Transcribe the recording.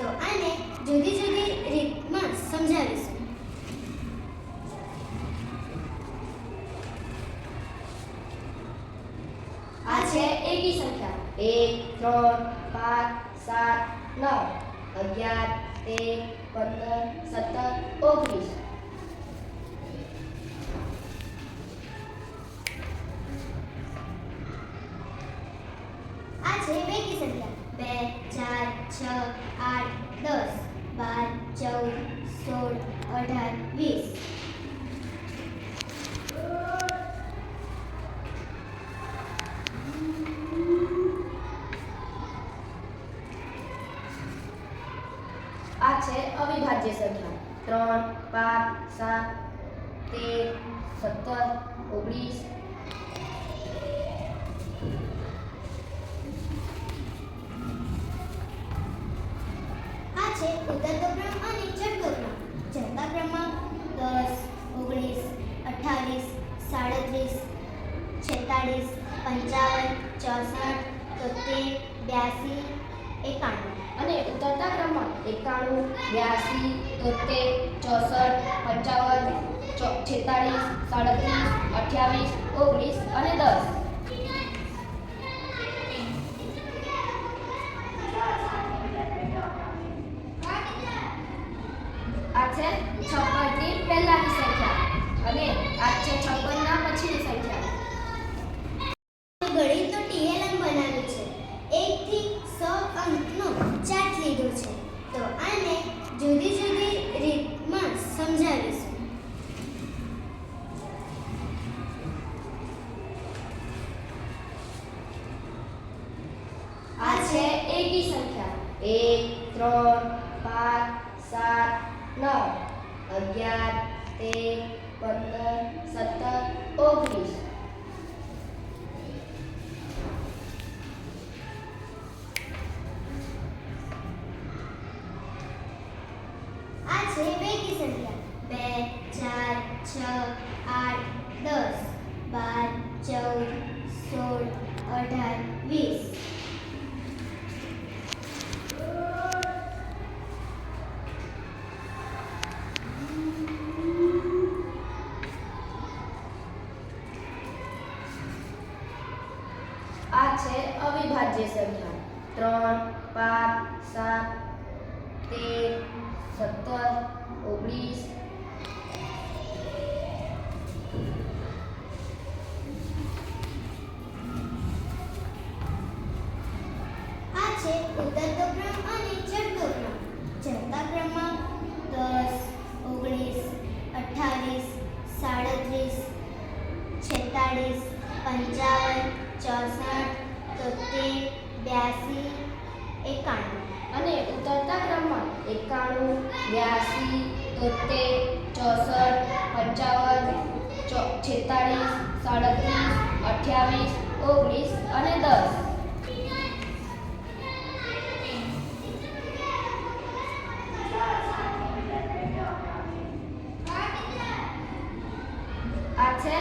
તો આને જુદી જુદી રીતમાં સમજાવીશું. આ છે એકી સંખ્યા 1 3 5 7 9 11 13 15 17 19. આ છે બેકી સંખ્યા 2 4 6 8 10 12 14 16 18 20. આ છે અવિભાજ્ય સંખ્યા 3 5 7 13 17 19. આ છે ઉતરતો ક્રમ અને ચડતો ક્રમ. ચડતા ક્રમમાં 10 19 28 37 46 55 64 73 82 91. અને ઉતરતા ક્રમમાં 91 82 73 64 55 46 37 28 19 અને 10. આ છે 56 ની પહેલાની સંખ્યા અને આ છે 56 ના પછીની સંખ્યા. ગણિતનો ટીએલએમ બનાવ્યું છે. 1 થી 100 અંકનો ચાર્ટ લીધો છે. તો આને જુદી જુદી રીતમાં સમજાવીશું. આ છે એકી સંખ્યા 1 3 5 7 9 11 13 15 17 19. આ છે બેકી સંખ્યા 2 4 6 8 10 12 16 18 20. આ છે અવિભાજ્ય સંખ્યા 3 5 7 13 17 19. આ છે ઉતરતો ક્રમ અને ચડતો ક્રમ. ચડતા ક્રમમાં 10 19 28 37 46 55 64 73 82 91. અને ઉતરતા ક્રમમાં 91 82 73 64 55 46 37 28 19 અને 10. આ છે